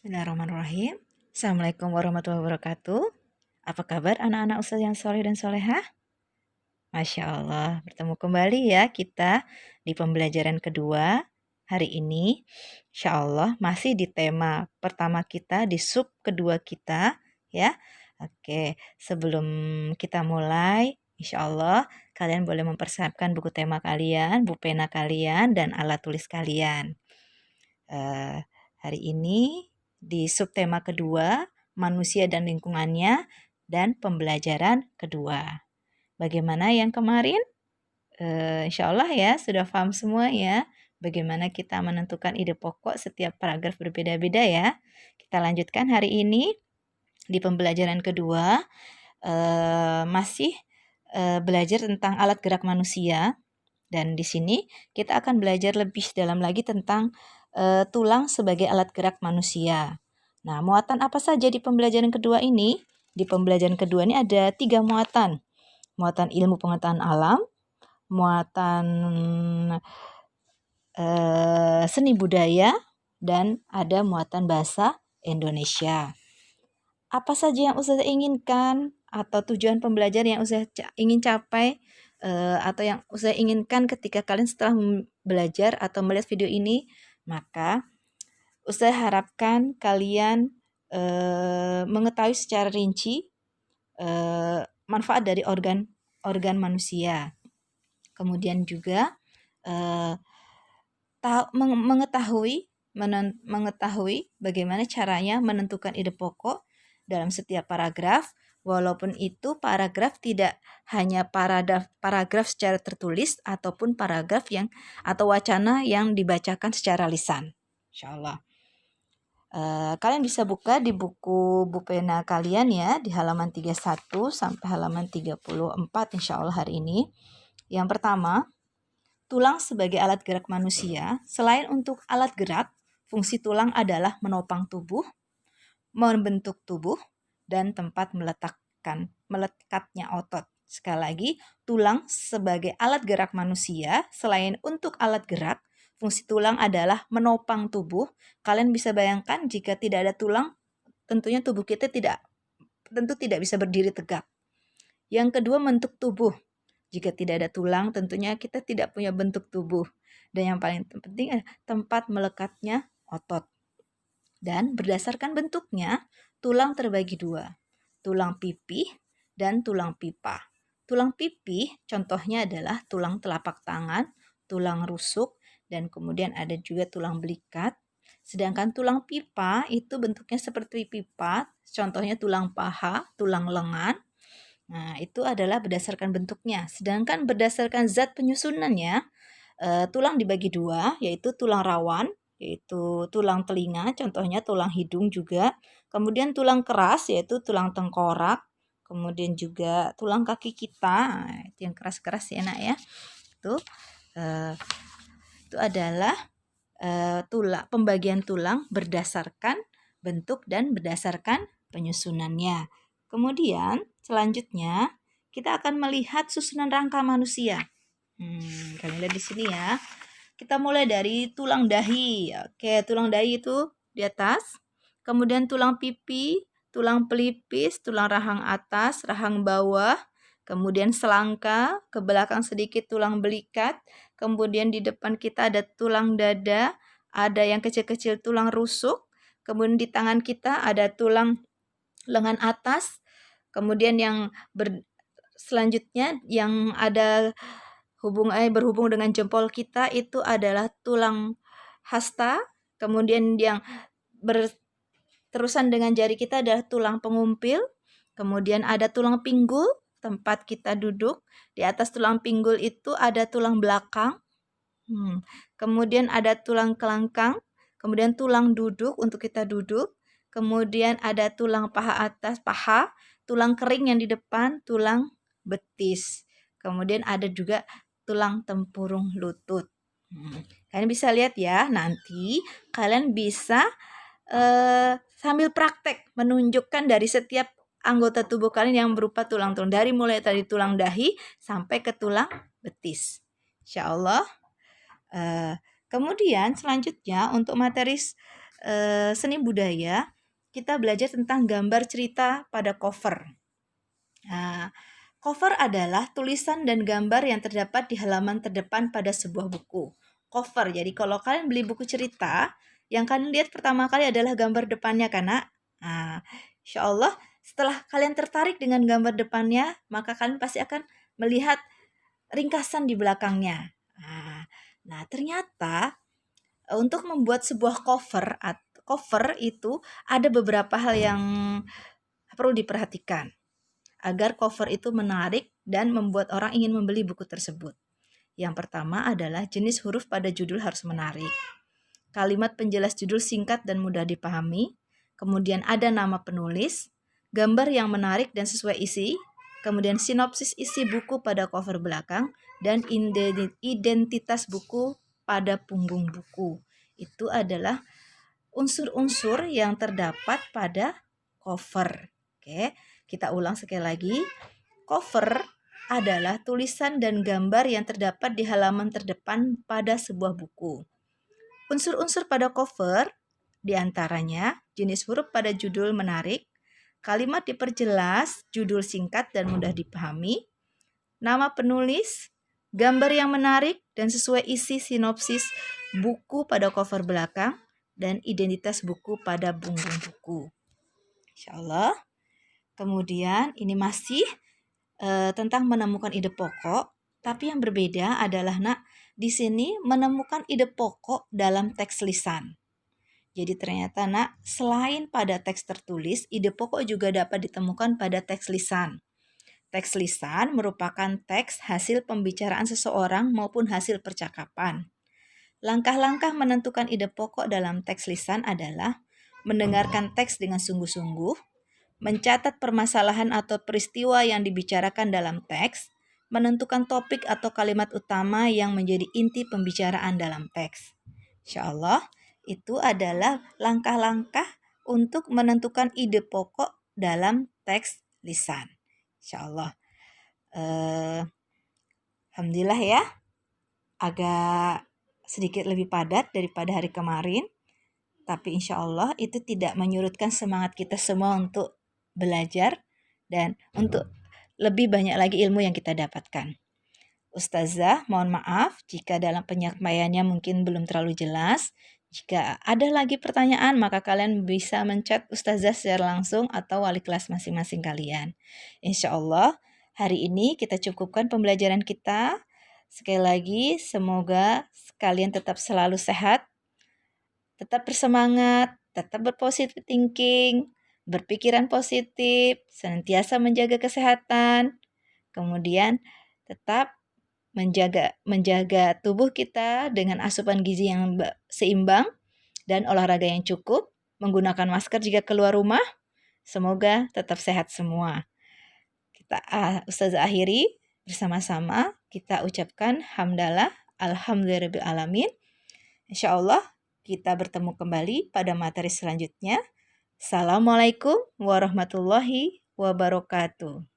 Bismillahirrahmanirrahim. Assalamualaikum warahmatullahi wabarakatuh. Apa kabar anak-anak ustaz yang soleh dan solehah? Masya Allah, bertemu kembali ya kita di pembelajaran kedua hari ini. Insya Allah masih di tema pertama kita, di sub kedua kita ya. Oke, sebelum kita mulai, insya Allah kalian boleh mempersiapkan buku tema kalian, buku pena kalian, dan alat tulis kalian. Hari ini di subtema kedua, manusia dan lingkungannya, dan pembelajaran kedua. Bagaimana yang kemarin? Insya Allah ya, sudah paham semua ya, bagaimana kita menentukan ide pokok setiap paragraf berbeda-beda ya. Kita lanjutkan hari ini di pembelajaran kedua, masih belajar tentang alat gerak manusia. Dan di sini kita akan belajar lebih dalam lagi tentang tulang sebagai alat gerak manusia. Nah, muatan apa saja di pembelajaran kedua ini? Di pembelajaran kedua ini ada 3 muatan. Muatan ilmu pengetahuan alam, muatan seni budaya, dan ada muatan bahasa Indonesia. Apa saja yang Ustazah inginkan atau tujuan pembelajaran yang Ustazah ingin capai atau yang Ustazah inginkan ketika kalian setelah belajar atau melihat video ini, maka Ustazah harapkan kalian mengetahui secara rinci manfaat dari organ manusia. Kemudian juga mengetahui bagaimana caranya menentukan ide pokok dalam setiap paragraf, walaupun itu paragraf tidak hanya paragraf secara tertulis ataupun paragraf atau wacana yang dibacakan secara lisan. Insyaallah. Kalian bisa buka di buku pena kalian ya, di halaman 31 sampai halaman 34 insyaallah hari ini. Yang pertama, tulang sebagai alat gerak manusia. Selain untuk alat gerak, fungsi tulang adalah menopang tubuh, membentuk tubuh, dan tempat melekatnya otot. Sekali lagi, tulang sebagai alat gerak manusia, selain untuk alat gerak, fungsi tulang adalah menopang tubuh. Kalian bisa bayangkan jika tidak ada tulang, tentunya tubuh kita tentu tidak bisa berdiri tegak. Yang kedua, bentuk tubuh. Jika tidak ada tulang, tentunya kita tidak punya bentuk tubuh. Dan yang paling penting adalah tempat melekatnya otot. Dan berdasarkan bentuknya, tulang terbagi dua, tulang pipih dan tulang pipa. Tulang pipih contohnya adalah tulang telapak tangan, tulang rusuk, dan kemudian ada juga tulang belikat. Sedangkan tulang pipa itu bentuknya seperti pipa, contohnya tulang paha, tulang lengan. Nah, itu adalah berdasarkan bentuknya. Sedangkan berdasarkan zat penyusunannya, tulang dibagi dua, yaitu tulang rawan, yaitu tulang telinga, contohnya tulang hidung juga. Kemudian tulang keras, yaitu tulang tengkorak. Kemudian juga tulang kaki kita, nah, itu yang keras-keras ya nak ya. Itu adalah pembagian tulang berdasarkan bentuk dan berdasarkan penyusunannya. Kemudian selanjutnya kita akan melihat susunan rangka manusia. Kalian lihat di sini ya. Kita mulai dari tulang dahi. Oke, tulang dahi itu di atas. Kemudian tulang pipi, tulang pelipis, tulang rahang atas, rahang bawah. Kemudian selangka, ke belakang sedikit tulang belikat. Kemudian di depan kita ada tulang dada, ada yang kecil-kecil tulang rusuk. Kemudian di tangan kita ada tulang lengan atas. Kemudian yang selanjutnya yang ada berhubung dengan jempol kita itu adalah tulang hasta. Kemudian yang berterusan dengan jari kita adalah tulang pengumpil. Kemudian ada tulang pinggul, tempat kita duduk. Di atas tulang pinggul itu ada tulang belakang. Kemudian ada tulang kelangkang. Kemudian tulang duduk untuk kita duduk. Kemudian ada tulang paha atas, tulang kering yang di depan, tulang betis. Kemudian ada juga tulang tempurung lutut. Kalian bisa lihat ya, nanti kalian bisa sambil praktek menunjukkan dari setiap anggota tubuh kalian yang berupa tulang-tulang, dari mulai tadi tulang dahi sampai ke tulang betis. Insya Allah. Kemudian selanjutnya untuk materi seni budaya, kita belajar tentang gambar cerita pada cover. Nah, cover adalah tulisan dan gambar yang terdapat di halaman terdepan pada sebuah buku. Cover, jadi kalau kalian beli buku cerita, yang kalian lihat pertama kali adalah gambar depannya kan, Nak? Nah, insya Allah setelah kalian tertarik dengan gambar depannya, maka kalian pasti akan melihat ringkasan di belakangnya. Nah, ternyata untuk membuat sebuah cover itu ada beberapa hal yang perlu diperhatikan agar cover itu menarik dan membuat orang ingin membeli buku tersebut. Yang pertama adalah jenis huruf pada judul harus menarik. Kalimat penjelas judul singkat dan mudah dipahami. Kemudian ada nama penulis, gambar yang menarik dan sesuai isi, kemudian sinopsis isi buku pada cover belakang, dan identitas buku pada punggung buku. Itu adalah unsur-unsur yang terdapat pada cover. Oke, kita ulang sekali lagi. Cover adalah tulisan dan gambar yang terdapat di halaman terdepan pada sebuah buku. Unsur-unsur pada cover diantaranya jenis huruf pada judul menarik, kalimat diperjelas, judul singkat dan mudah dipahami, nama penulis, gambar yang menarik dan sesuai isi sinopsis buku pada cover belakang, dan identitas buku pada punggung buku. Insyaallah. Kemudian ini masih tentang menemukan ide pokok, tapi yang berbeda adalah di sini menemukan ide pokok dalam teks lisan. Jadi ternyata selain pada teks tertulis, ide pokok juga dapat ditemukan pada teks lisan. Teks lisan merupakan teks hasil pembicaraan seseorang maupun hasil percakapan. Langkah-langkah menentukan ide pokok dalam teks lisan adalah mendengarkan teks dengan sungguh-sungguh, mencatat permasalahan atau peristiwa yang dibicarakan dalam teks, menentukan topik atau kalimat utama yang menjadi inti pembicaraan dalam teks. Insyaallah, itu adalah langkah-langkah untuk menentukan ide pokok dalam teks lisan. Insyaallah. Alhamdulillah ya, agak sedikit lebih padat daripada hari kemarin. Tapi insya Allah itu tidak menyurutkan semangat kita semua untuk belajar dan untuk lebih banyak lagi ilmu yang kita dapatkan. Ustazah, mohon maaf jika dalam penyampaiannya mungkin belum terlalu jelas. Jika ada lagi pertanyaan, maka kalian bisa menchat Ustazah secara langsung atau wali kelas masing-masing kalian. Insya Allah, hari ini kita cukupkan pembelajaran kita. Sekali lagi, semoga kalian tetap selalu sehat, tetap bersemangat, tetap berpositif thinking, berpikiran positif, senantiasa menjaga kesehatan, kemudian tetap menjaga tubuh kita dengan asupan gizi yang seimbang dan olahraga yang cukup, menggunakan masker jika keluar rumah. Semoga tetap sehat semua. Kita Ustazah akhiri bersama-sama, kita ucapkan hamdalah, alhamdulillahirabbil alamin. Insyaallah kita bertemu kembali pada materi selanjutnya. Assalamualaikum warahmatullahi wabarakatuh.